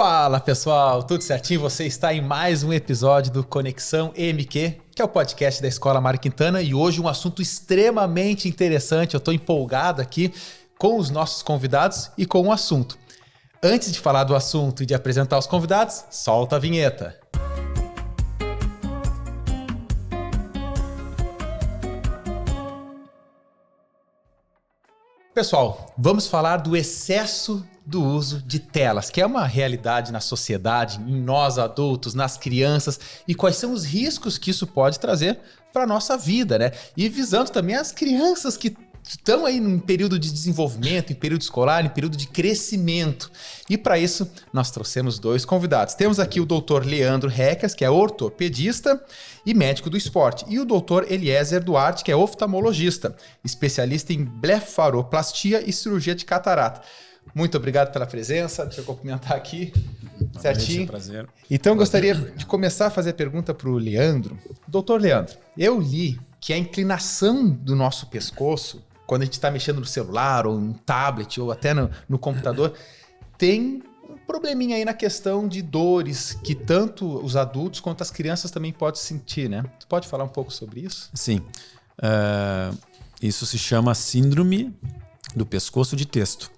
Fala pessoal, tudo certinho? Você está em mais um episódio do Conexão EMQ, que é o podcast da Escola Mário Quintana, e hoje um assunto extremamente interessante. Eu estou empolgado aqui com os nossos convidados e com o assunto. Antes de falar do assunto e de apresentar os convidados, solta a vinheta. Pessoal, vamos falar do excesso do uso de telas, que é uma realidade na sociedade, em nós adultos, nas crianças, e quais são os riscos que isso pode trazer para a nossa vida, né? E visando também as crianças que estão aí em período de desenvolvimento, em período escolar, em período de crescimento. E para isso, nós trouxemos dois convidados. Temos aqui o Dr. Leandro Reckers, que é ortopedista e médico do esporte, e o Dr. Eliezer Duarte, que é oftalmologista, especialista em blefaroplastia e cirurgia de catarata. Muito obrigado pela presença, deixa eu cumprimentar aqui, certinho. Prazer. Então, gostaria de começar a fazer a pergunta para o Leandro. Doutor Leandro, eu li que a inclinação do nosso pescoço, quando a gente está mexendo no celular, ou no tablet, ou até no computador, tem um probleminha aí na questão de dores que tanto os adultos quanto as crianças também podem sentir, né? Tu pode falar um pouco sobre isso? Sim. Isso se chama síndrome do pescoço de testo.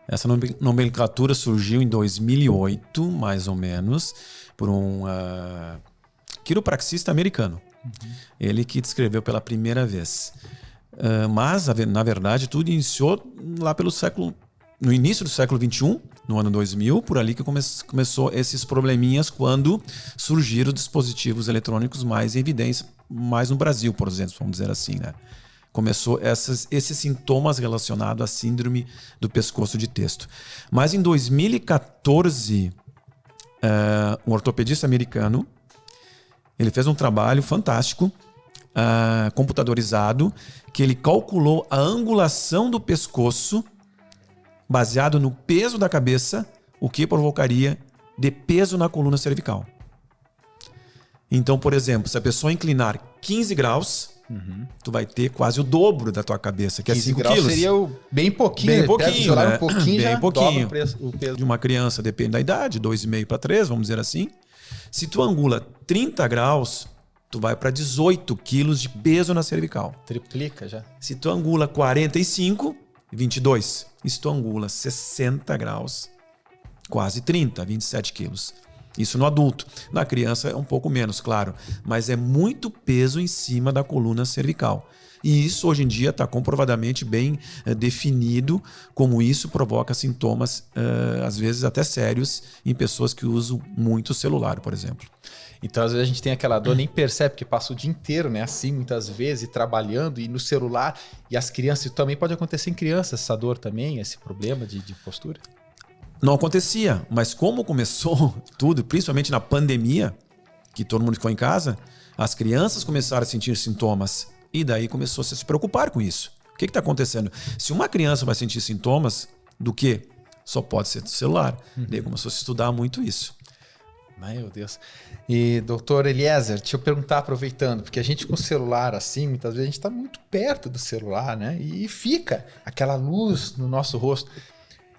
Essa nomenclatura surgiu em 2008, mais ou menos, por um quiropraxista americano. Ele que descreveu pela primeira vez. Mas, na verdade, tudo iniciou lá no início do século XXI, no ano 2000, por ali que começou esses probleminhas quando surgiram dispositivos eletrônicos mais em evidência, mais no Brasil, por exemplo, vamos dizer assim, né? Começou esses sintomas relacionados à síndrome do pescoço de testo. Mas em 2014, um ortopedista americano, ele fez um trabalho fantástico, computadorizado, que ele calculou a angulação do pescoço baseado no peso da cabeça, o que provocaria de peso na coluna cervical. Então, por exemplo, se a pessoa inclinar 15 graus, tu vai ter quase o dobro da tua cabeça, que é 5 quilos. Seria bem pouquinho. Bem pouquinho, né? Um pouquinho, bem já pouquinho. dobra o peso. De uma criança, depende da idade, 2,5 para 3, vamos dizer assim. Se tu angula 30 graus, tu vai para 18 quilos de peso na cervical. Triplica já. Se tu angula 45, 22. E se tu angula 60 graus, quase 30, 27 quilos. Isso no adulto. Na criança é um pouco menos, claro. Mas é muito peso em cima da coluna cervical. E isso hoje em dia está comprovadamente bem definido, como isso provoca sintomas, às vezes até sérios, em pessoas que usam muito celular, por exemplo. Então, às vezes a gente tem aquela dor, nem percebe, que passa o dia inteiro, né? Assim, muitas vezes, trabalhando e no celular. E as crianças, também pode acontecer em crianças, essa dor também, esse problema de postura? Não acontecia, mas como começou tudo, principalmente na pandemia, que todo mundo ficou em casa, as crianças começaram a sentir sintomas e daí começou a se preocupar com isso. O que está acontecendo? Se uma criança vai sentir sintomas do quê? Só pode ser do celular. Daí começou a se estudar muito isso. Meu Deus. E, doutor Eliezer, deixa eu perguntar, aproveitando, porque a gente com o celular assim, muitas vezes a gente está muito perto do celular, né? E fica aquela luz no nosso rosto.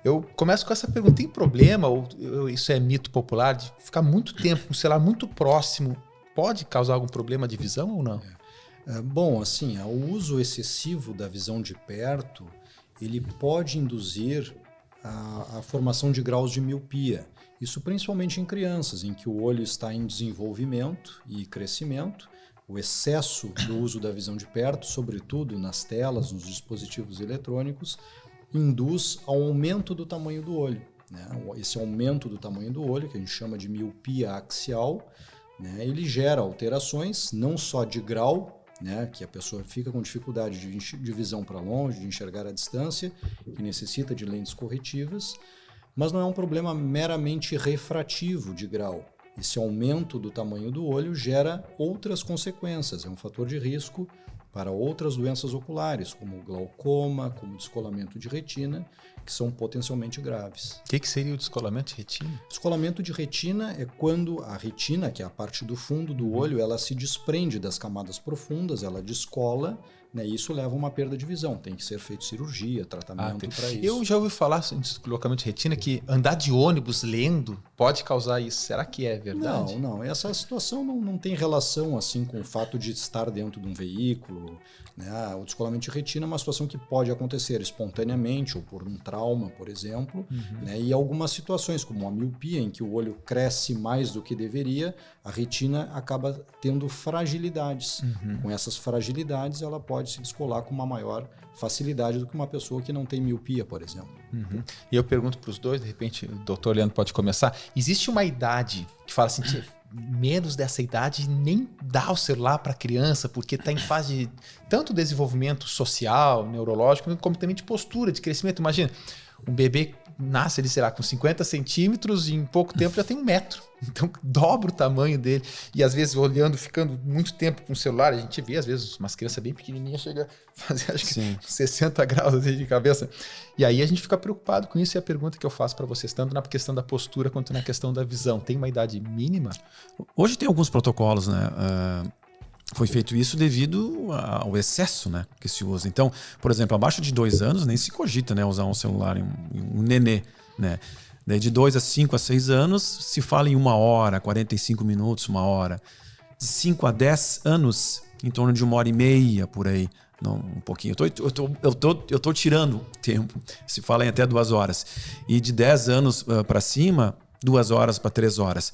Eu começo com essa pergunta: tem problema, ou isso é mito popular, de ficar muito tempo com o celular muito próximo, pode causar algum problema de visão ou não? Bom, assim, o uso excessivo da visão de perto, ele pode induzir a formação de graus de miopia. Isso principalmente em crianças, em que o olho está em desenvolvimento e crescimento. O excesso do uso da visão de perto, sobretudo nas telas, nos dispositivos eletrônicos, induz ao aumento do tamanho do olho, né? Esse aumento do tamanho do olho, que a gente chama de miopia axial, né? Ele gera alterações não só de grau, né? Que a pessoa fica com dificuldade de visão para longe, de enxergar à distância, que necessita de lentes corretivas, mas não é um problema meramente refrativo de grau. Esse aumento do tamanho do olho gera outras consequências, é um fator de risco para outras doenças oculares, como glaucoma, como descolamento de retina, que são potencialmente graves. O que seria o descolamento de retina? Descolamento de retina é quando a retina, que é a parte do fundo do olho, ela se desprende das camadas profundas, ela descola, né? Isso leva a uma perda de visão. Tem que ser feito cirurgia, tratamento para isso. Eu já ouvi falar em deslocamento de retina que andar de ônibus lendo pode causar isso. Será que é verdade? Não. Essa situação não tem relação assim com o fato de estar dentro de um veículo, né? O descolamento de retina é uma situação que pode acontecer espontaneamente ou por um trauma, por exemplo, né? E algumas situações, como a miopia, em que o olho cresce mais do que deveria, a retina acaba tendo fragilidades. Com essas fragilidades, ela pode se descolar com uma maior facilidade do que uma pessoa que não tem miopia, por exemplo. E eu pergunto para os dois, de repente o doutor Leandro pode começar. Existe uma idade que fala assim, menos dessa idade nem dá o celular para a criança, porque está em fase de tanto desenvolvimento social, neurológico, como também de postura, de crescimento. Imagina, um bebê nasce ali, sei lá, com 50 centímetros e em pouco tempo já tem 1 metro. Então dobra o tamanho dele. E às vezes olhando, ficando muito tempo com o celular, a gente vê às vezes umas crianças bem pequenininhas chegam a fazer acho que 60 graus assim, de cabeça. E aí a gente fica preocupado com isso. E a pergunta que eu faço para vocês, tanto na questão da postura quanto na questão da visão, tem uma idade mínima? Hoje tem alguns protocolos, né? Foi feito isso devido ao excesso, né, que se usa. Então, por exemplo, abaixo de 2 anos nem se cogita, né, usar um celular em um nenê, né? Daí de 2 a 5 a 6 anos se fala em 1 hora, 45 minutos, 1 hora. De 5 a 10 anos, em torno de 1h30 por aí. Não, um pouquinho. Eu tô tirando tempo. Se fala em até 2 horas. E de 10 anos para cima, 2 horas para 3 horas.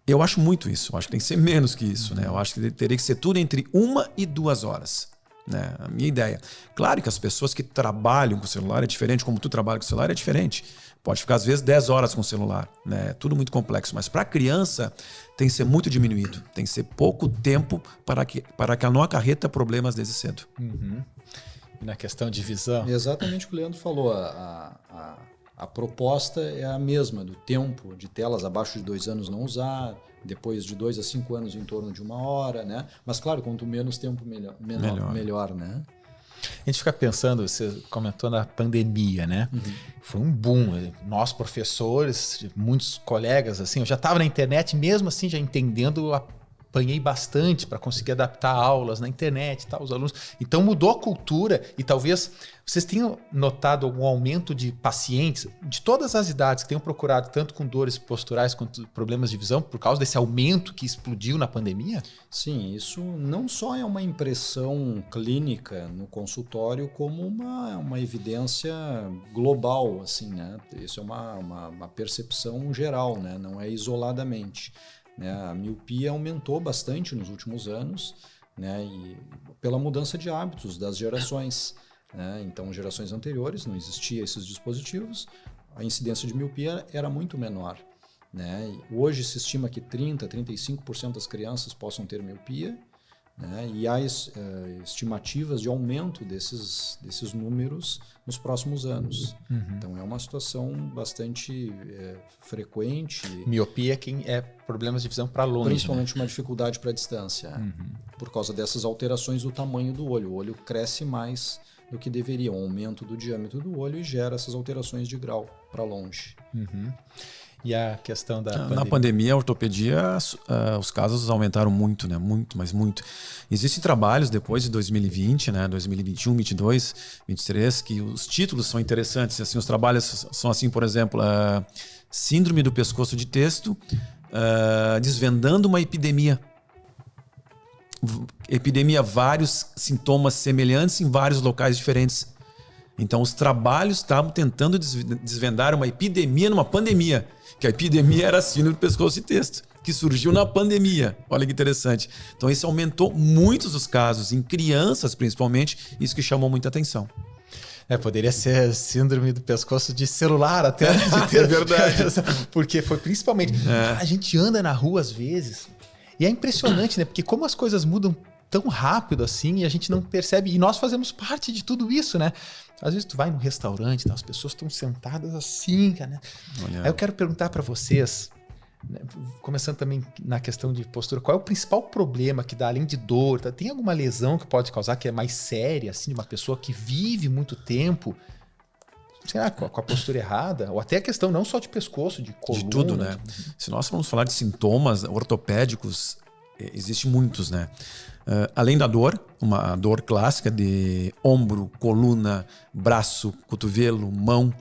Eu acho muito isso. Eu acho que tem que ser menos que isso, né? Eu acho que teria que ser tudo entre 1 e 2 horas. Né? A minha ideia. Claro que as pessoas que trabalham com o celular é diferente, como tu trabalha com o celular é diferente. Pode ficar, às vezes, 10 horas com o celular. Né? É tudo muito complexo. Mas para a criança tem que ser muito diminuído. Tem que ser pouco tempo para que ela não acarreta problemas desde cedo. E na questão de visão? Exatamente o que o Leandro falou. A proposta é a mesma, do tempo de telas abaixo de 2 anos não usar, depois de 2 a 5 anos em torno de 1 hora, né? Mas claro, quanto menos tempo, melhor, né? A gente fica pensando, você comentou na pandemia, né? Foi um boom. Nós, professores, muitos colegas, assim, eu já estava na internet, mesmo assim, já entendendo, apanhei bastante para conseguir adaptar aulas na internet e tal, os alunos. Então mudou a cultura e talvez vocês tenham notado algum aumento de pacientes de todas as idades que tenham procurado tanto com dores posturais quanto problemas de visão por causa desse aumento que explodiu na pandemia? Sim, isso não só é uma impressão clínica no consultório, como uma evidência global, assim, né? Isso é uma percepção geral, né? Não é isoladamente. Né? A miopia aumentou bastante nos últimos anos, né? E pela mudança de hábitos das gerações. Né? Então, gerações anteriores não existiam esses dispositivos, a incidência de miopia era muito menor. Né? E hoje se estima que 30-35% das crianças possam ter miopia, né? E há estimativas de aumento desses números nos próximos anos. Então é uma situação bastante frequente. Miopia quem é problemas de visão para longe. Principalmente, né? Uma dificuldade para a distância. Por causa dessas alterações do tamanho do olho. O olho cresce mais do que deveria, um aumento do diâmetro do olho e gera essas alterações de grau para longe. E a questão da pandemia? Na pandemia, a ortopedia, os casos aumentaram muito, né? Muito, mas muito. Existem trabalhos depois de 2020, né? 2021, 2022, 2023, que os títulos são interessantes. Assim, os trabalhos são assim, por exemplo, Síndrome do pescoço de testo, desvendando uma epidemia. Epidemia, vários sintomas semelhantes em vários locais diferentes. Então, os trabalhos estavam tentando desvendar uma epidemia numa pandemia. Que a epidemia era a síndrome do pescoço de testo, que surgiu na pandemia. Olha que interessante. Então, isso aumentou muitos os casos, em crianças principalmente, isso que chamou muita atenção. Poderia ser síndrome do pescoço de celular até. É verdade. Porque foi principalmente... A gente anda na rua às vezes e é impressionante, né? Porque como as coisas mudam tão rápido assim e a gente não percebe. E nós fazemos parte de tudo isso, né? Às vezes tu vai num restaurante, tá? As pessoas estão sentadas assim, cara, né? Aí eu quero perguntar para vocês, né? Começando também na questão de postura, qual é o principal problema que dá, além de dor? Tá? Tem alguma lesão que pode causar que é mais séria, assim, de uma pessoa que vive muito tempo, sei lá, com a postura errada? Ou até a questão não só de pescoço, de coluna. De tudo, né? Se nós formos falar de sintomas ortopédicos, existe muitos, né? Além da dor, uma dor clássica de ombro, coluna, braço, cotovelo, mão.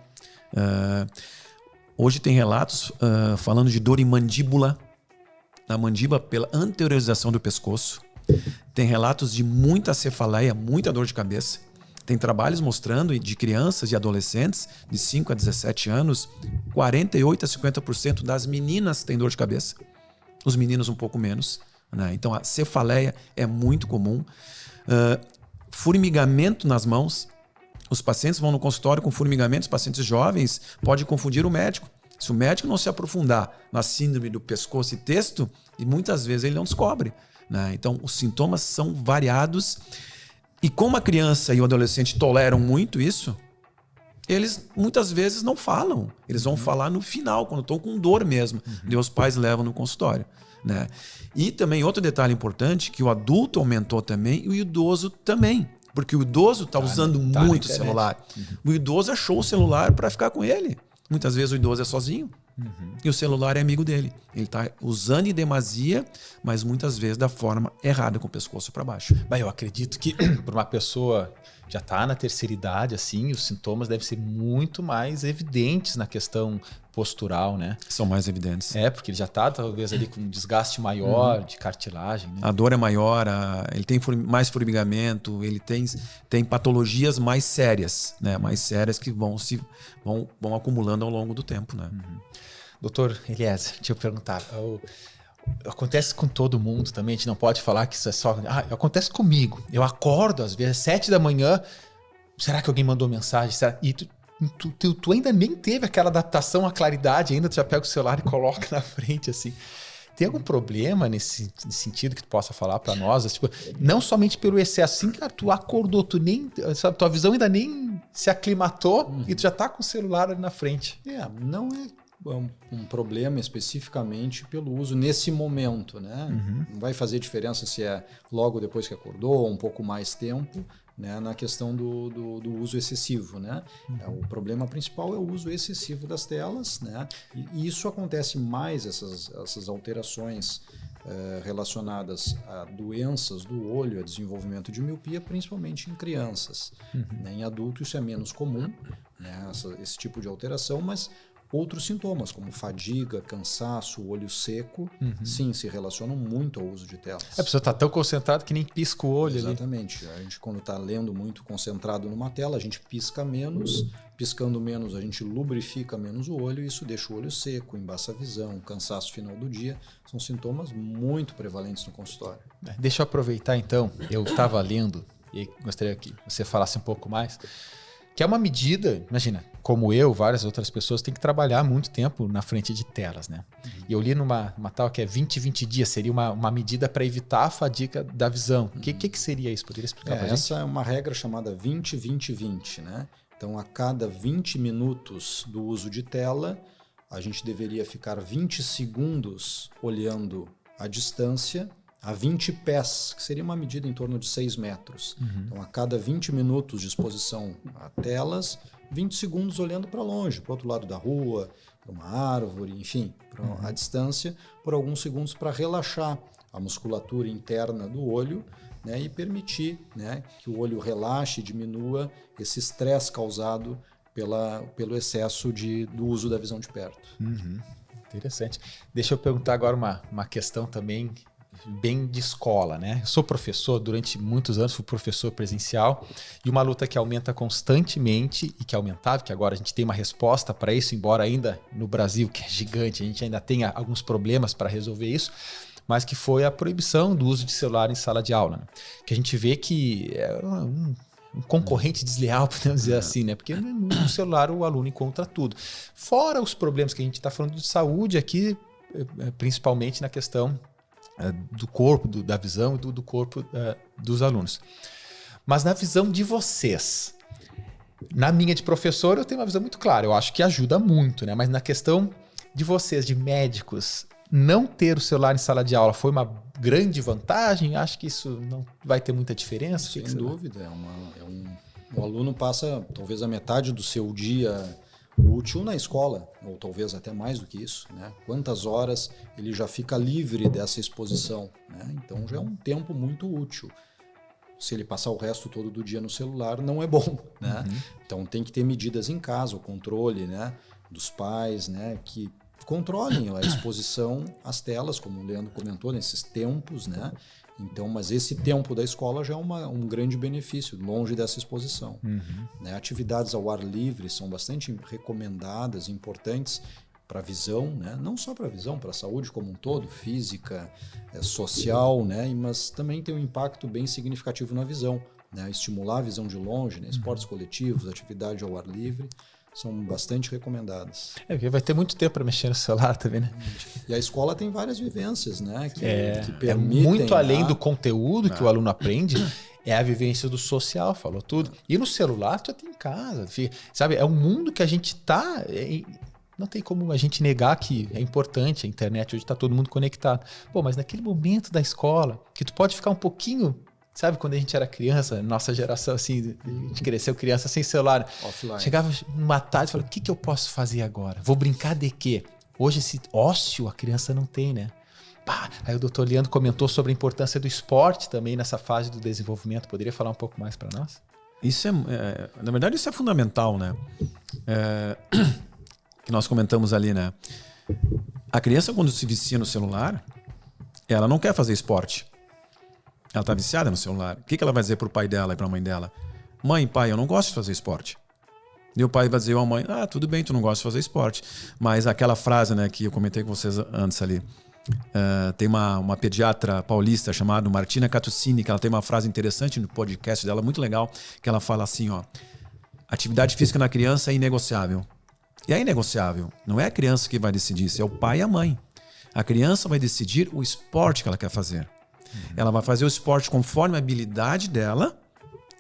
Hoje tem relatos falando de dor em mandíbula, na mandíbula pela anteriorização do pescoço. Tem relatos de muita cefaleia, muita dor de cabeça. Tem trabalhos mostrando de crianças e adolescentes de 5 a 17 anos, 48 a 50% das meninas têm dor de cabeça. Os meninos um pouco menos, né? Então a cefaleia é muito comum. Formigamento nas mãos. Os pacientes vão no consultório com formigamento, os pacientes jovens podem confundir o médico. Se o médico não se aprofundar na síndrome do pescoço e testo, e muitas vezes ele não descobre, né? Então os sintomas são variados. E como a criança e o adolescente toleram muito isso, eles muitas vezes não falam. Eles vão falar no final, quando estão com dor mesmo. Daí os pais levam no consultório, né? E também outro detalhe importante, que o adulto aumentou também e o idoso também. Porque o idoso está usando muito o celular. O idoso achou o celular para ficar com ele. Muitas vezes o idoso é sozinho. E o celular é amigo dele. Ele está usando em demasia, mas muitas vezes da forma errada, com o pescoço para baixo. Bem, eu acredito que para uma pessoa que já está na terceira idade, assim, os sintomas devem ser muito mais evidentes na questão postural, né? São mais evidentes. Porque ele já está talvez ali com um desgaste maior de cartilagem, né? A dor é maior, ele tem mais formigamento, ele tem patologias mais sérias, né? Mais sérias que vão acumulando ao longo do tempo, né? Doutor Eliezer, deixa eu perguntar. Acontece com todo mundo também, a gente não pode falar que isso é só... acontece comigo. Eu acordo às vezes, 7 da manhã, será que alguém mandou mensagem? E tu ainda nem teve aquela adaptação à claridade, ainda tu já pega o celular e coloca na frente, assim. Tem algum problema nesse sentido que tu possa falar para nós? Tipo, não somente pelo excesso, assim, cara, tu acordou, tu nem, sabe, tua visão ainda nem se aclimatou e tu já tá com o celular ali na frente. Não é um problema especificamente pelo uso nesse momento, né? Não vai fazer diferença se é logo depois que acordou ou um pouco mais tempo, né? Na questão do uso excessivo, né? O problema principal é o uso excessivo das telas, né? E isso acontece mais, essas alterações relacionadas a doenças do olho, a desenvolvimento de miopia, principalmente em crianças. Né? Em adultos isso é menos comum, né? Esse tipo de alteração, mas outros sintomas, como fadiga, cansaço, olho seco, sim, se relacionam muito ao uso de telas. A pessoa está tão concentrada que nem pisca o olho. Exatamente. Ali. A gente, quando está lendo muito concentrado numa tela, a gente pisca menos. Piscando menos, a gente lubrifica menos o olho e isso deixa o olho seco, embaça a visão, cansaço final do dia. São sintomas muito prevalentes no consultório. Deixa eu aproveitar, então. Eu estava lendo e gostaria que você falasse um pouco mais. Que é uma medida, imagina, como eu, várias outras pessoas têm que trabalhar muito tempo na frente de telas, né? E eu li numa tal que é 20-20 dias, seria uma medida para evitar a fadiga da visão. O que seria isso? Poderia explicar para a gente? Essa é uma regra chamada 20-20-20, né? Então, a cada 20 minutos do uso de tela, a gente deveria ficar 20 segundos olhando a distância a 20 pés, que seria uma medida em torno de 6 metros. Então, a cada 20 minutos de exposição a telas, 20 segundos olhando para longe, para o outro lado da rua, para uma árvore, enfim, para a distância, por alguns segundos para relaxar a musculatura interna do olho, né, e permitir, né, que o olho relaxe e diminua esse estresse causado pelo excesso do uso da visão de perto. Interessante. Deixa eu perguntar agora uma questão também bem de escola, né? Eu sou professor, durante muitos anos fui professor presencial e uma luta que aumenta constantemente e que aumentava, que agora a gente tem uma resposta para isso, embora ainda no Brasil, que é gigante, a gente ainda tenha alguns problemas para resolver isso, mas que foi a proibição do uso de celular em sala de aula, né? Que a gente vê que é um concorrente desleal, podemos dizer assim, né? Porque no celular o aluno encontra tudo. Fora os problemas que a gente está falando de saúde aqui, principalmente na questão do corpo, da visão e do corpo dos alunos. Mas na visão de vocês, na minha de professor, eu tenho uma visão muito clara. Eu acho que ajuda muito, né? Mas na questão de vocês, de médicos, não ter o celular em sala de aula foi uma grande vantagem? Acho que isso não vai ter muita diferença? Sem dúvida. O aluno passa talvez a metade do seu dia útil na escola, ou talvez até mais do que isso, né? Quantas horas ele já fica livre dessa exposição, né? Então já é um tempo muito útil. Se ele passar o resto todo do dia no celular, não é bom, né? Então tem que ter medidas em casa, o controle, né, dos pais, né, que controlem a exposição às telas, como o Leandro comentou, nesses tempos, né? Então, mas esse tempo da escola já é um grande benefício, longe dessa exposição. Né? Atividades ao ar livre são bastante recomendadas, importantes para a visão, né? Não só para a visão, para a saúde como um todo, física, social, né? Mas também tem um impacto bem significativo na visão, né? Estimular a visão de longe, né? Esportes coletivos, atividade ao ar livre, são bastante recomendadas. Porque vai ter muito tempo para mexer no celular também, né? E a escola tem várias vivências, né? Que permitem... muito além do conteúdo que o aluno aprende, é a vivência do social, falou tudo. E no celular, tu já tem em casa. Sabe, é um mundo que a gente tá... Não tem como a gente negar que é importante a internet, hoje está todo mundo conectado. Pô, mas naquele momento da escola, que tu pode ficar um pouquinho... Sabe, quando a gente era criança, nossa geração, assim, a gente cresceu criança sem celular. Offline. Chegava numa tarde e falava, o que eu posso fazer agora? Vou brincar de quê? Hoje esse ócio a criança não tem, né? Pá, aí o doutor Leandro comentou sobre a importância do esporte também nessa fase do desenvolvimento. Poderia falar um pouco mais para nós? Isso na verdade, isso é fundamental, né? Que nós comentamos ali, né? A criança, quando se vicia no celular, ela não quer fazer esporte. Ela está viciada no celular. O que ela vai dizer para o pai dela e para a mãe dela? Mãe, pai, eu não gosto de fazer esporte. E o pai vai dizer à mãe, tudo bem, tu não gosta de fazer esporte. Mas aquela frase, né, que eu comentei com vocês antes ali, tem uma pediatra paulista chamada Martina Catuccini, que ela tem uma frase interessante no podcast dela, muito legal, que ela fala assim, ó, atividade física na criança é inegociável. E é inegociável. Não é a criança que vai decidir isso, é o pai e a mãe. A criança vai decidir o esporte que ela quer fazer. Ela vai fazer o esporte conforme a habilidade dela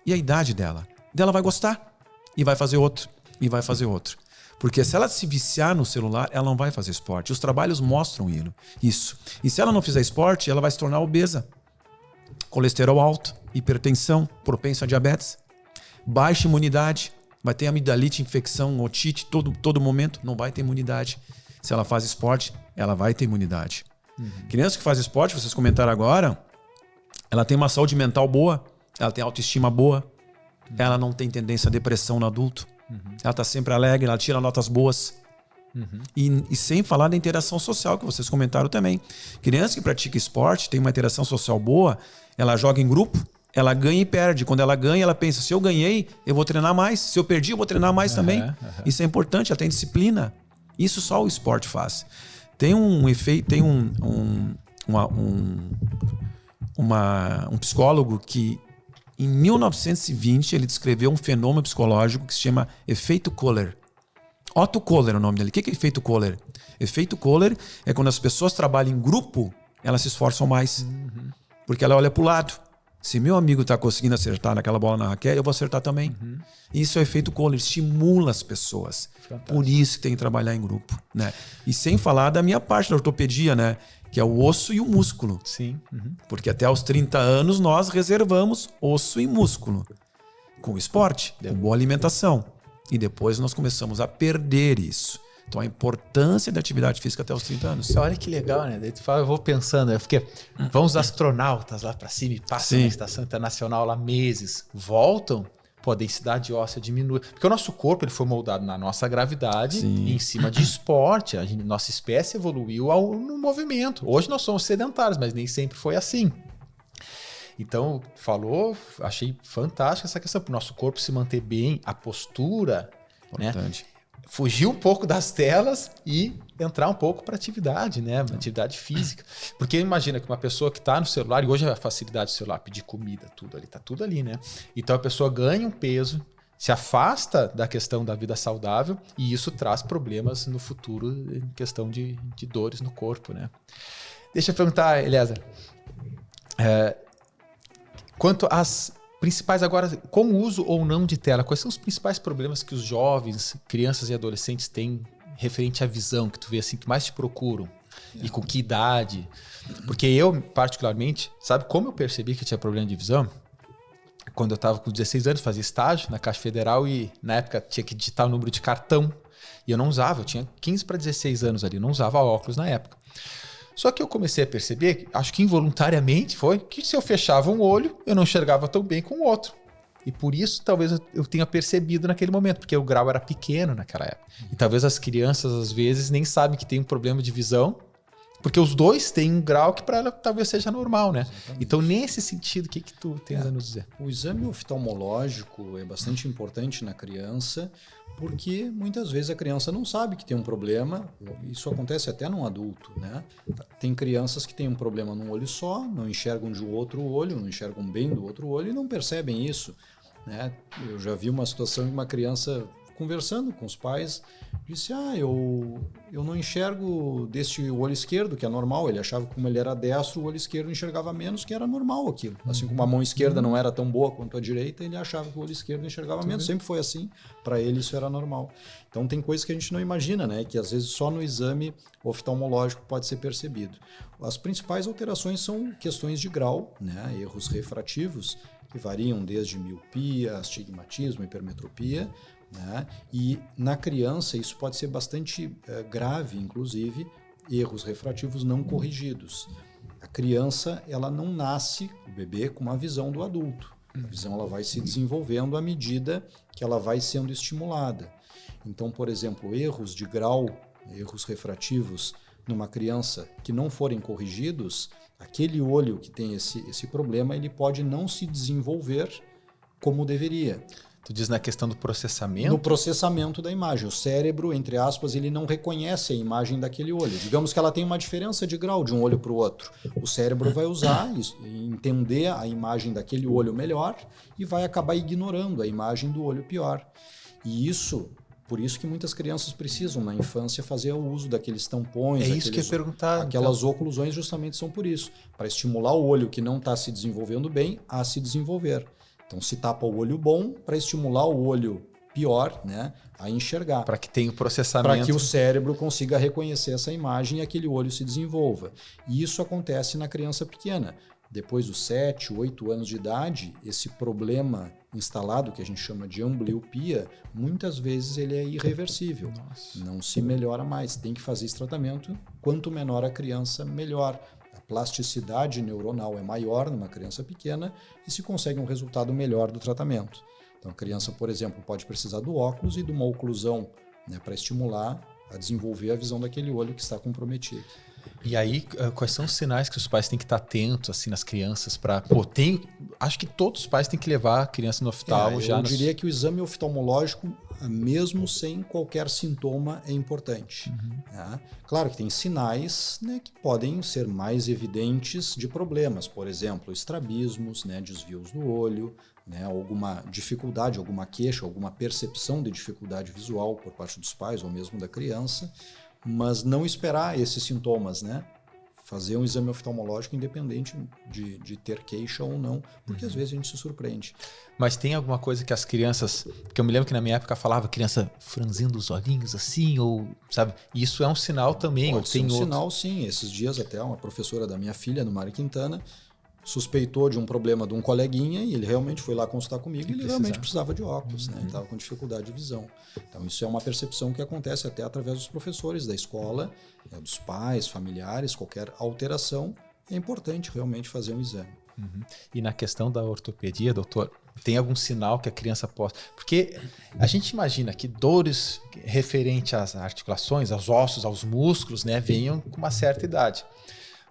e a idade dela. Ela vai gostar e vai fazer outro, e vai fazer outro. Porque se ela se viciar no celular, ela não vai fazer esporte. Os trabalhos mostram isso. E se ela não fizer esporte, ela vai se tornar obesa. Colesterol alto, hipertensão, propensa a diabetes, baixa imunidade, vai ter amidalite, infecção, otite, todo momento, não vai ter imunidade. Se ela faz esporte, ela vai ter imunidade. Criança que faz esporte, vocês comentaram agora, ela tem uma saúde mental boa, ela tem autoestima boa, ela não tem tendência à depressão no adulto, ela está sempre alegre, ela tira notas boas. E sem falar da interação social, que vocês comentaram também. Criança que pratica esporte, tem uma interação social boa, ela joga em grupo, ela ganha e perde. Quando ela ganha, ela pensa, se eu ganhei, eu vou treinar mais. Se eu perdi, eu vou treinar mais também. Isso é importante, ela tem disciplina. Isso só o esporte faz. Tem um efeito, tem um psicólogo que em 1920 ele descreveu um fenômeno psicológico que se chama efeito Kohler. Otto Kohler é o nome dele. O que é efeito Kohler? Efeito Kohler é quando as pessoas trabalham em grupo, elas se esforçam mais. Porque ela olha para o lado. Se meu amigo está conseguindo acertar naquela bola na raquete, eu vou acertar também. Isso é o efeito Kohler, estimula as pessoas. Fantástico. Por isso que tem que trabalhar em grupo, né? E sem falar da minha parte da ortopedia, né? Que é o osso e o músculo. Sim. Porque até aos 30 anos nós reservamos osso e músculo com esporte, com boa alimentação. E depois nós começamos a perder isso. Então a importância da atividade física até os 30 anos. Olha que legal, né? Daí tu fala, eu vou pensando, porque vão os astronautas lá para cima e passam na Estação Internacional lá meses, voltam, pô, a densidade óssea diminui. Porque o nosso corpo ele foi moldado na nossa gravidade em cima de esporte. Nossa espécie evoluiu no movimento. Hoje nós somos sedentários, mas nem sempre foi assim. Então, achei fantástico essa questão, para o nosso corpo se manter bem, a postura, importante, né? Fugir um pouco das telas e entrar um pouco para atividade, né? Atividade física. Porque imagina que uma pessoa que está no celular, e hoje a facilidade do celular, pedir comida, tudo ali, tá tudo ali, né? Então a pessoa ganha um peso, se afasta da questão da vida saudável e isso traz problemas no futuro em questão de dores no corpo, né? Deixa eu perguntar, Eliezer, quanto às principais agora, com o uso ou não de tela, quais são os principais problemas que os jovens, crianças e adolescentes têm referente à visão, que tu vê assim, que mais te procuram? E com que idade? Porque eu, particularmente, sabe como eu percebi que eu tinha problema de visão? Quando eu estava com 16 anos, fazia estágio na Caixa Federal e na época tinha que digitar o número de cartão. E eu não usava, eu tinha 15 para 16 anos ali, não usava óculos na época. Só que eu comecei a perceber, acho que involuntariamente foi, que se eu fechava um olho, eu não enxergava tão bem com o outro. E por isso talvez eu tenha percebido naquele momento, porque o grau era pequeno naquela época. E talvez as crianças às vezes nem sabem que tem um problema de visão, porque os dois têm um grau que para ela talvez seja normal, né? Exatamente. Então, nesse sentido, o que tu tens a nos dizer? O exame oftalmológico é bastante importante na criança, porque muitas vezes a criança não sabe que tem um problema. Isso acontece até num adulto, né? Tem crianças que têm um problema num olho só, não enxergam de outro olho, não enxergam bem do outro olho e não percebem isso, né? Eu já vi uma situação de uma criança conversando com os pais, disse, eu não enxergo deste olho esquerdo, que é normal. Ele achava que como ele era destro, o olho esquerdo enxergava menos, que era normal aquilo. Assim como a mão esquerda não era tão boa quanto a direita, ele achava que o olho esquerdo enxergava menos. Sempre foi assim, para ele isso era normal. Então tem coisas que a gente não imagina, né? Que às vezes só no exame oftalmológico pode ser percebido. As principais alterações são questões de grau, né? Erros refrativos, que variam desde miopia, astigmatismo, hipermetropia, né? E na criança isso pode ser bastante grave, inclusive, erros refrativos não corrigidos. A criança, ela não nasce, o bebê, com uma visão do adulto. A visão ela vai se desenvolvendo à medida que ela vai sendo estimulada. Então, por exemplo, erros de grau, erros refrativos numa criança que não forem corrigidos, aquele olho que tem esse problema, ele pode não se desenvolver como deveria. Tu diz na questão do processamento? No processamento da imagem. O cérebro, entre aspas, ele não reconhece a imagem daquele olho. Digamos que ela tem uma diferença de grau de um olho para o outro. O cérebro vai usar isso, entender a imagem daquele olho melhor e vai acabar ignorando a imagem do olho pior. E isso, por isso que muitas crianças precisam, na infância, fazer o uso daqueles tampões. É isso que eu ia perguntar. Aquelas oclusões justamente são por isso. Para estimular o olho que não está se desenvolvendo bem a se desenvolver. Então se tapa o olho bom para estimular o olho pior, né, a enxergar. Para que tenha o processamento. Para que o cérebro consiga reconhecer essa imagem e aquele olho se desenvolva. E isso acontece na criança pequena. Depois dos 7, 8 anos de idade, esse problema instalado, que a gente chama de ambliopia, muitas vezes ele é irreversível. Nossa. Não se melhora mais. Tem que fazer esse tratamento. Quanto menor a criança, melhor. A plasticidade neuronal é maior numa criança pequena e se consegue um resultado melhor do tratamento. Então a criança, por exemplo, pode precisar do óculos e de uma oclusão, né, para estimular a desenvolver a visão daquele olho que está comprometido. E aí, quais são os sinais que os pais têm que estar atentos assim, nas crianças? Acho que todos os pais têm que levar a criança no oftalmo já. Eu diria que o exame oftalmológico, mesmo sem qualquer sintoma, é importante. Né? Claro que tem sinais, né, que podem ser mais evidentes de problemas. Por exemplo, estrabismos, né, desvios do olho, né, alguma dificuldade, alguma queixa, alguma percepção de dificuldade visual por parte dos pais ou mesmo da criança. Mas não esperar esses sintomas, né? Fazer um exame oftalmológico independente de ter queixa ou não, porque às vezes a gente se surpreende. Mas tem alguma coisa que as crianças... Porque eu me lembro que na minha época falava criança franzindo os olhinhos assim, ou sabe? Isso é um sinal também, Pode ou tem outro? Sinal, sim. Esses dias até uma professora da minha filha, no Mário Quintana, suspeitou de um problema de um coleguinha e ele realmente foi lá consultar comigo e ele realmente precisava de óculos, né? Ele estava com dificuldade de visão. Então isso é uma percepção que acontece até através dos professores da escola, né, dos pais, familiares, qualquer alteração, é importante realmente fazer um exame. E na questão da ortopedia, doutor, tem algum sinal que a criança possa... Porque a gente imagina que dores referentes às articulações, aos ossos, aos músculos, né, venham com uma certa idade.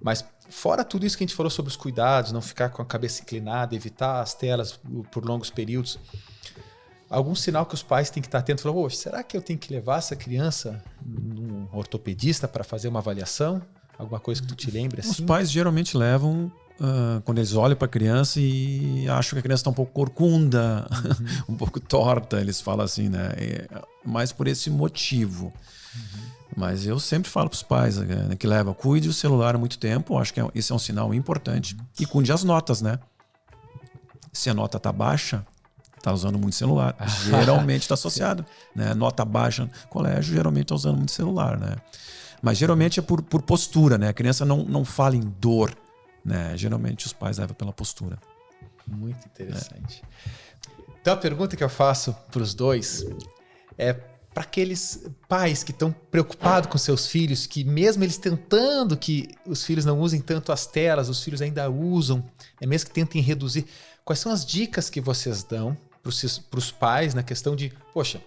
Mas fora tudo isso que a gente falou sobre os cuidados, não ficar com a cabeça inclinada, evitar as telas por longos períodos, algum sinal que os pais têm que estar atentos? Falam, será que eu tenho que levar essa criança num ortopedista para fazer uma avaliação? Alguma coisa que tu te lembre assim? Os pais geralmente levam quando eles olham para a criança e acham que a criança está um pouco corcunda, um pouco torta, eles falam assim, né? Mais por esse motivo. Mas eu sempre falo para os pais, né, que cuide o celular há muito tempo, acho que esse é um sinal importante. E cuide as notas, né? Se a nota está baixa, está usando muito celular. Geralmente está associado. Né? Nota baixa no colégio, geralmente está usando muito celular. Né? Mas geralmente é por postura, né? A criança não fala em dor. Né? Geralmente os pais levam pela postura. Muito interessante. Então a pergunta que eu faço para os dois é para aqueles pais que estão preocupados com seus filhos, que mesmo eles tentando que os filhos não usem tanto as telas, os filhos ainda usam, mesmo que tentem reduzir. Quais são as dicas que vocês dão para os pais na questão de, poxa,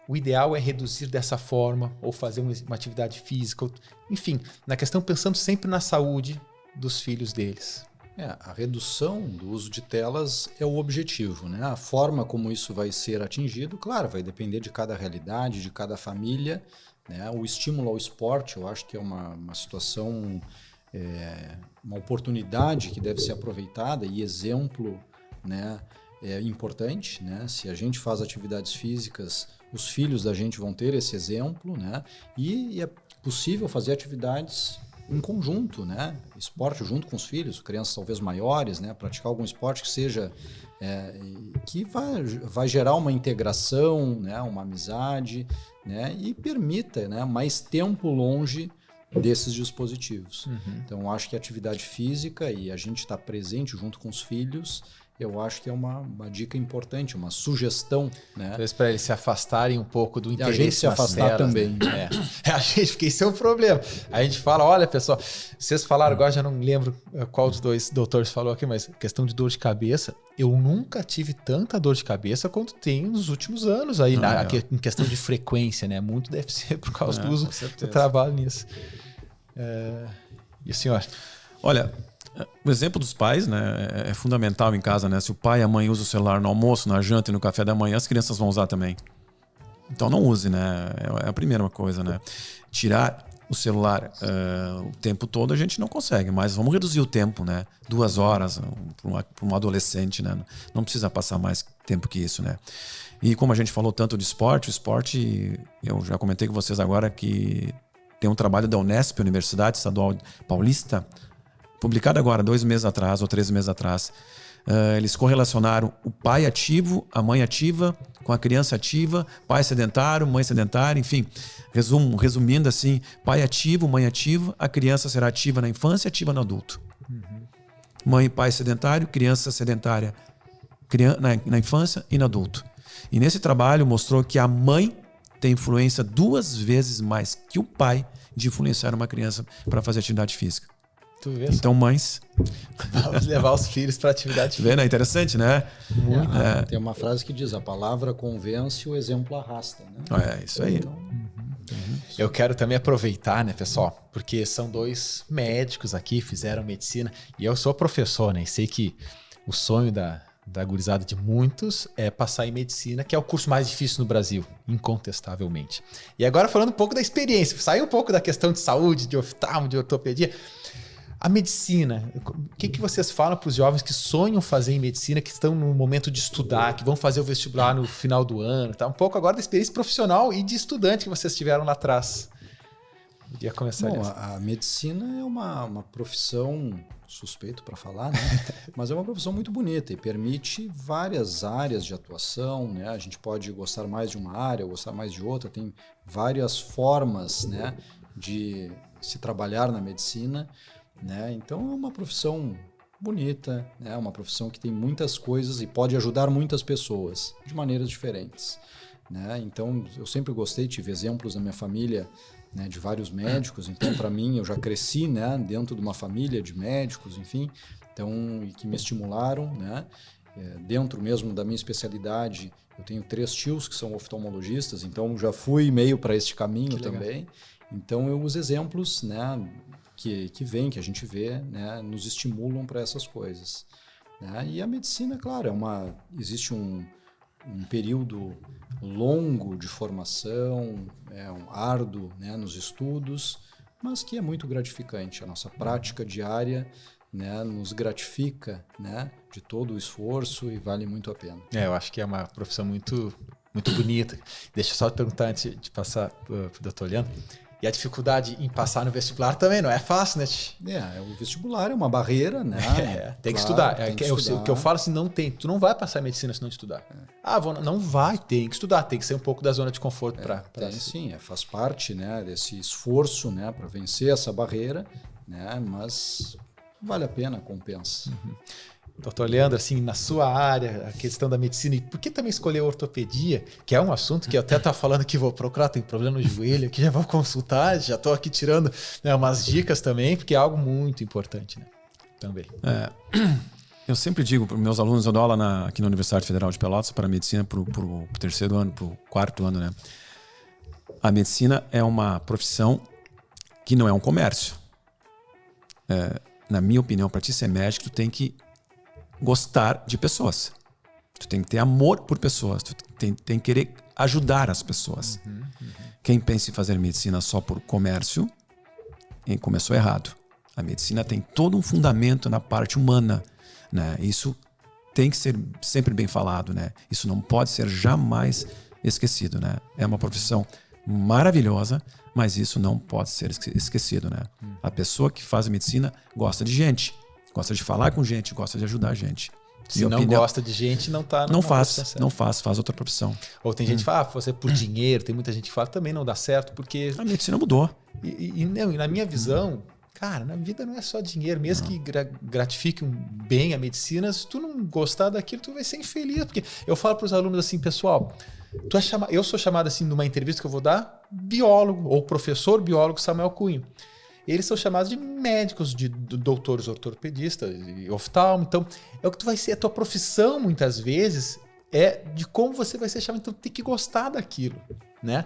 o ideal é reduzir dessa forma, ou fazer uma atividade física, enfim, na questão pensando sempre na saúde dos filhos deles. A redução do uso de telas é o objetivo, né? A forma como isso vai ser atingido, claro, vai depender de cada realidade, de cada família, né? O estímulo ao esporte, eu acho que é uma situação, uma oportunidade que deve ser aproveitada, e exemplo, né, é importante, né? Se a gente faz atividades físicas, os filhos da gente vão ter esse exemplo, né? E é possível fazer atividades em conjunto, né? Esporte junto com os filhos, crianças talvez maiores, né? Praticar algum esporte que seja que vai gerar uma integração, né? Uma amizade, né? E permita, né, mais tempo longe desses dispositivos. Então, acho que a atividade física e a gente estar presente junto com os filhos, eu acho que é uma dica importante, uma sugestão, né? Talvez para eles se afastarem um pouco do interesse. E a gente se afastar telas, também. Né? A gente, porque isso é um problema. A gente fala, olha pessoal, vocês falaram agora, já não lembro qual dos dois doutores falou aqui, mas questão de dor de cabeça, eu nunca tive tanta dor de cabeça quanto tenho nos últimos anos aí, em questão de frequência, né? Muito deve ser por causa do uso do trabalho nisso. E o senhor? Olha, o exemplo dos pais, né, é fundamental em casa, né? Se o pai e a mãe usam o celular no almoço, na janta e no café da manhã, as crianças vão usar também. Então não use, né? É a primeira coisa, né? Tirar o celular o tempo todo a gente não consegue, mas vamos reduzir o tempo, né? 2 horas para um adolescente, né? Não precisa passar mais tempo que isso, né? E como a gente falou tanto de esporte, o esporte, eu já comentei com vocês agora que tem um trabalho da Unesp, Universidade Estadual Paulista, publicado agora 2 meses atrás ou 3 meses atrás. Eles correlacionaram o pai ativo, a mãe ativa, com a criança ativa, pai sedentário, mãe sedentária, enfim. Resumindo assim, pai ativo, mãe ativa, a criança será ativa na infância e ativa no adulto. Mãe e pai sedentário, criança sedentária na infância e no adulto. E nesse trabalho mostrou que a mãe tem influência 2 vezes mais que o pai de influenciar uma criança para fazer atividade física. Então, mães, vamos levar os filhos para atividade física. Vendo? É interessante, né? Muito. Tem uma frase que diz: a palavra convence, o exemplo arrasta, né? É isso aí. Então, eu quero também aproveitar, né, pessoal, porque são 2 médicos aqui, fizeram medicina, e eu sou professor, né? E sei que o sonho da gurizada de muitos é passar em medicina, que é o curso mais difícil no Brasil, incontestavelmente. E agora falando um pouco da experiência, sair um pouco da questão de saúde, de oftalmo, de ortopedia. A medicina, o que vocês falam para os jovens que sonham fazer em medicina, que estão no momento de estudar, que vão fazer o vestibular no final do ano, tá? Um pouco agora da experiência profissional e de estudante que vocês tiveram lá atrás. Podia começar. Bom, a medicina é uma profissão, suspeito para falar, né? Mas é uma profissão muito bonita e permite várias áreas de atuação, né? A gente pode gostar mais de uma área, gostar mais de outra, tem várias formas, né, de se trabalhar na medicina, né? Então é uma profissão bonita, né? Uma profissão que tem muitas coisas e pode ajudar muitas pessoas de maneiras diferentes, né? Então eu sempre gostei, tive exemplos na minha família, né, de vários médicos. Então para mim, eu já cresci, né, dentro de uma família de médicos, enfim, então, e que me estimularam, né? Dentro mesmo da minha especialidade, eu tenho 3 tios que são oftalmologistas, então já fui meio para este caminho também. Então os exemplos, né, que a gente vê, né, nos estimulam para essas coisas, né? E a medicina, claro, existe um período longo de formação, um árduo, né, nos estudos, mas que é muito gratificante. A nossa prática diária, né, nos gratifica, né, de todo o esforço e vale muito a pena. Eu acho que é uma profissão muito, muito bonita. Deixa eu só te perguntar antes de passar para o doutor Leandro. E a dificuldade em passar no vestibular também não é fácil, né? O vestibular é uma barreira, né? Tem que estudar. Tem que estudar. O que eu falo assim, tu não vai passar medicina se não estudar. Não vai, tem que estudar, tem que ser um pouco da zona de conforto para sim, faz parte, né, desse esforço, né, para vencer essa barreira, né? Mas vale a pena, compensa. Doutor Leandro, assim, na sua área, a questão da medicina, e por que também escolher ortopedia, que é um assunto que eu até estava falando que vou procurar, tem problema no joelho, que já vou consultar, já estou aqui tirando, né, umas dicas também, porque é algo muito importante, né? Também. Eu sempre digo para os meus alunos, eu dou aula aqui na Universidade Federal de Pelotas para medicina para o terceiro ano, para o quarto ano, né? A medicina é uma profissão que não é um comércio. Na minha opinião, para ti ser médico, tu tem que gostar de pessoas. Tu tem que ter amor por pessoas. Tu tem que querer ajudar as pessoas. Quem pensa em fazer medicina só por comércio, começou errado. A medicina tem todo um fundamento na parte humana, né? Isso tem que ser sempre bem falado, né? Isso não pode ser jamais esquecido, né? É uma profissão maravilhosa, mas isso não pode ser esquecido, né? A pessoa que faz medicina gosta de gente, gosta de falar com gente, gosta de ajudar a gente. Se não gosta de gente, não tá... Não faz outra profissão. Ou tem gente que fala, você é por dinheiro, tem muita gente que fala, também não dá certo, porque... A medicina mudou. E na minha visão, cara, na vida não é só dinheiro, mesmo que gratifique bem a medicina, se tu não gostar daquilo, tu vai ser infeliz, porque eu falo para os alunos assim, pessoal, eu sou chamado assim numa entrevista que eu vou dar, biólogo, ou professor biólogo Samuel Cunha. Eles são chamados de médicos, de doutores ortopedistas, de oftalmo. Então, é o que tu vai ser. A tua profissão, muitas vezes, é de como você vai ser chamado. Então, tem que gostar daquilo, né?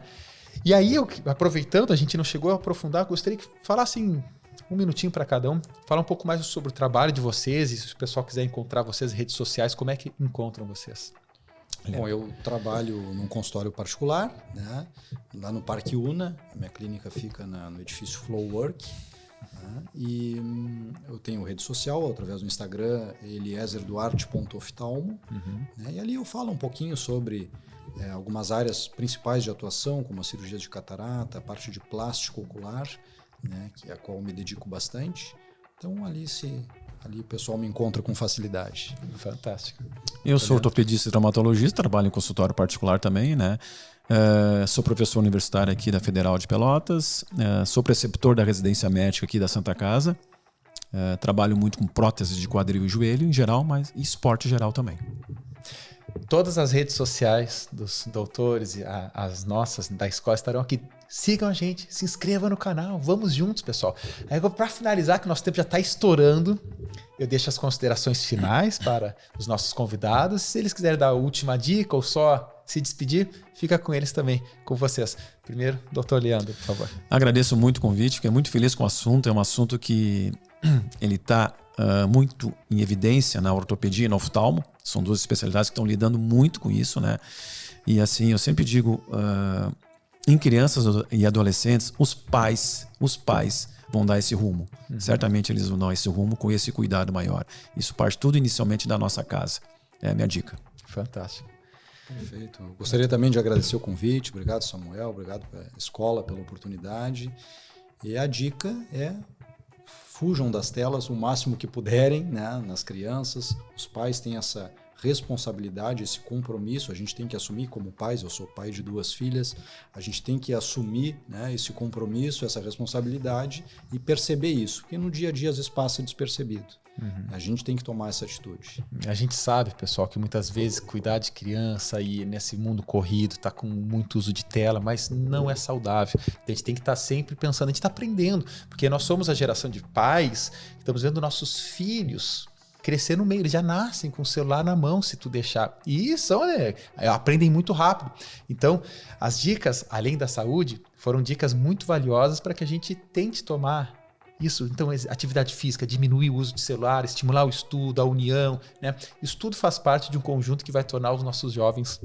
E aí, aproveitando, a gente não chegou a aprofundar, gostaria que falassem um minutinho para cada um, falar um pouco mais sobre o trabalho de vocês, e se o pessoal quiser encontrar vocês nas redes sociais, como é que encontram vocês? Bom, eu trabalho num consultório particular, né? Lá no Parque Una. A minha clínica fica no edifício Flowwork. Né? E eu tenho rede social, através do Instagram, elieserduarte.oftalmo. Né? E ali eu falo um pouquinho sobre algumas áreas principais de atuação, como a cirurgia de catarata, a parte de plástico ocular, né? Que é a qual eu me dedico bastante. Então ali o pessoal me encontra com facilidade. Fantástico. Eu sou ortopedista e traumatologista, trabalho em consultório particular também, né? Sou professor universitário aqui da Federal de Pelotas, sou preceptor da residência médica aqui da Santa Casa, trabalho muito com próteses de quadril e joelho em geral, mas esporte em geral também. Todas as redes sociais dos doutores e as nossas da escola estarão aqui. Sigam a gente, se inscrevam no canal, vamos juntos, pessoal. Aí, para finalizar, que o nosso tempo já está estourando, eu deixo as considerações finais para os nossos convidados. Se eles quiserem dar a última dica ou só se despedir, fica com eles também, com vocês. Primeiro, doutor Leandro, por favor. Agradeço muito o convite, fiquei muito feliz com o assunto. É um assunto que ele está muito em evidência na ortopedia e no oftalmo. São duas especialidades que estão lidando muito com isso, né? E assim, eu sempre digo, em crianças e adolescentes, os pais vão dar esse rumo. Certamente eles vão dar esse rumo com esse cuidado maior. Isso parte tudo inicialmente da nossa casa. É a minha dica. Fantástico. Perfeito. Eu gostaria também de agradecer o convite. Obrigado, Samuel. Obrigado à escola pela oportunidade. E a dica é: fujam das telas o máximo que puderem, né, nas crianças. Os pais têm essa responsabilidade, esse compromisso. A gente tem que assumir como pais. Eu sou pai de 2 filhas. A gente tem que assumir, né, esse compromisso, essa responsabilidade e perceber isso, porque no dia a dia às vezes passa despercebido. A gente tem que tomar essa atitude. A gente sabe, pessoal, que muitas vezes cuidar de criança e nesse mundo corrido tá com muito uso de tela, mas não é saudável. A gente tem que estar sempre pensando, a gente está aprendendo, porque nós somos a geração de pais, estamos vendo nossos filhos crescer no meio, eles já nascem com o celular na mão, se tu deixar. E aprendem muito rápido. Então, as dicas, além da saúde, foram dicas muito valiosas para que a gente tente tomar isso. Então, atividade física, diminuir o uso de celular, estimular o estudo, a união, né? Isso tudo faz parte de um conjunto que vai tornar os nossos jovens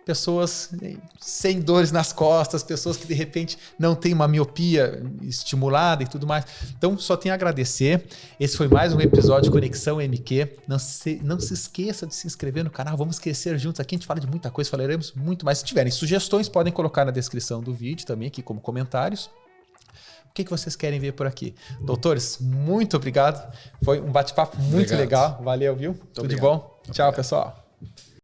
pessoas sem dores nas costas, pessoas que de repente não têm uma miopia estimulada e tudo mais. Então, só tenho a agradecer. Esse foi mais um episódio de Conexão MQ. Não se esqueça de se inscrever no canal. Vamos crescer juntos aqui. A gente fala de muita coisa, falaremos muito mais. Se tiverem sugestões, podem colocar na descrição do vídeo também, aqui como comentários. O que vocês querem ver por aqui? Doutores, muito obrigado. Foi um bate-papo muito legal. Valeu, viu? Tudo de bom. Tchau, pessoal.